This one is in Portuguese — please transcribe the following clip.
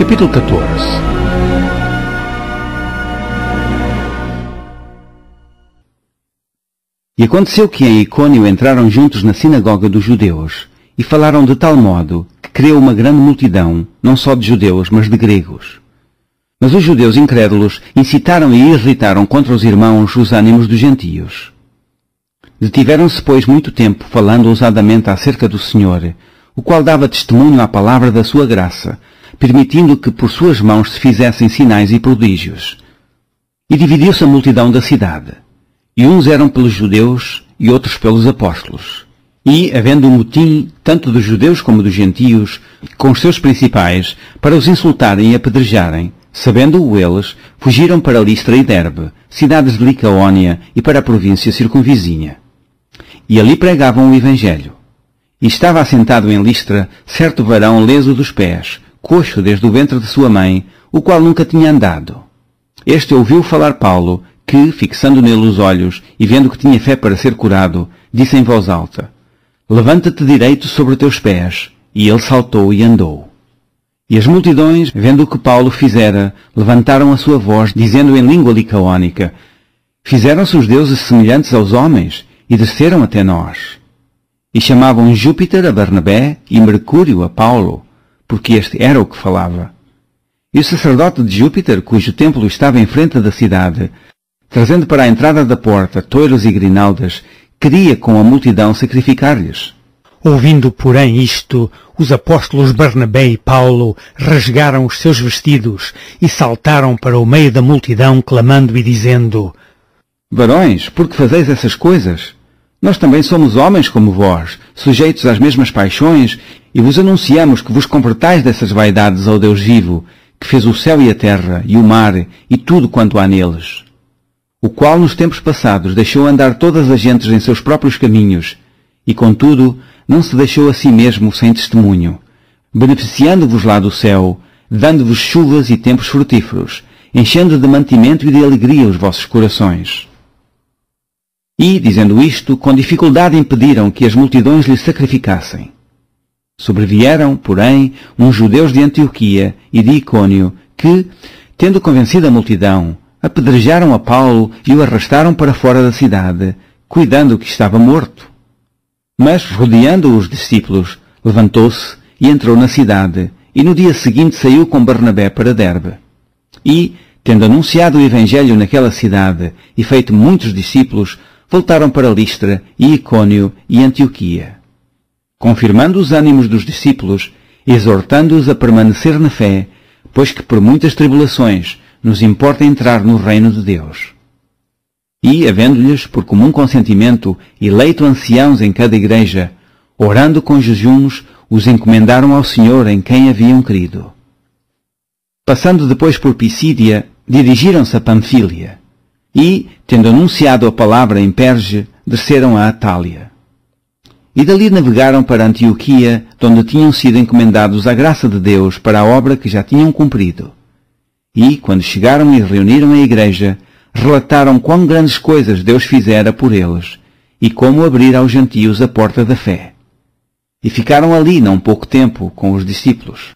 Capítulo 14. E aconteceu que em Icônio entraram juntos na sinagoga dos judeus, e falaram de tal modo que creu uma grande multidão, não só de judeus, mas de gregos. Mas os judeus incrédulos incitaram e irritaram contra os irmãos os ânimos dos gentios. Detiveram-se, pois, muito tempo, falando ousadamente acerca do Senhor, o qual dava testemunho à palavra da sua graça, permitindo que por suas mãos se fizessem sinais e prodígios. E dividiu-se a multidão da cidade, e uns eram pelos judeus e outros pelos apóstolos. E, havendo um motim, tanto dos judeus como dos gentios, com os seus principais, para os insultarem e apedrejarem, sabendo-o eles, fugiram para Listra e Derbe, cidades de Licaónia, e para a província circunvizinha. E ali pregavam o Evangelho. E estava assentado em Listra certo varão leso dos pés, coxo desde o ventre de sua mãe, o qual nunca tinha andado. Este ouviu falar Paulo, que, fixando nele os olhos e vendo que tinha fé para ser curado, disse em voz alta: Levanta-te direito sobre teus pés. E ele saltou e andou. E as multidões, vendo o que Paulo fizera, levantaram a sua voz, dizendo em língua licaónica: Fizeram-se os deuses semelhantes aos homens, e desceram até nós. E chamavam Júpiter a Barnabé e Mercúrio a Paulo, porque este era o que falava. E o sacerdote de Júpiter, cujo templo estava em frente da cidade, trazendo para a entrada da porta touros e grinaldas, queria com a multidão sacrificar-lhes. Ouvindo, porém, isto, os apóstolos Barnabé e Paulo rasgaram os seus vestidos e saltaram para o meio da multidão, clamando e dizendo: Varões, por que fazeis essas coisas? Nós também somos homens como vós, sujeitos às mesmas paixões, e vos anunciamos que vos convertais dessas vaidades ao Deus vivo, que fez o céu e a terra, e o mar, e tudo quanto há neles. O qual nos tempos passados deixou andar todas as gentes em seus próprios caminhos, e contudo não se deixou a si mesmo sem testemunho, beneficiando-vos lá do céu, dando-vos chuvas e tempos frutíferos, enchendo de mantimento e de alegria os vossos corações. E, dizendo isto, com dificuldade impediram que as multidões lhe sacrificassem. Sobrevieram, porém, uns judeus de Antioquia e de Icônio que, tendo convencido a multidão, apedrejaram a Paulo e o arrastaram para fora da cidade, cuidando que estava morto. Mas, rodeando os discípulos, levantou-se e entrou na cidade, e no dia seguinte saiu com Barnabé para Derbe. E, tendo anunciado o Evangelho naquela cidade e feito muitos discípulos, voltaram para Listra e Icônio e Antioquia, confirmando os ânimos dos discípulos, exortando-os a permanecer na fé, pois que por muitas tribulações nos importa entrar no reino de Deus. E, havendo-lhes, por comum consentimento, eleito anciãos em cada igreja, orando com jejuns, os encomendaram ao Senhor em quem haviam crido. Passando depois por Pisídia, dirigiram-se a Panfília, e, tendo anunciado a palavra em Perge, desceram a Atália. E dali navegaram para Antioquia, donde tinham sido encomendados à graça de Deus para a obra que já tinham cumprido. E, quando chegaram e reuniram a igreja, relataram quão grandes coisas Deus fizera por eles, e como abrir aos gentios a porta da fé. E ficaram ali não pouco tempo com os discípulos.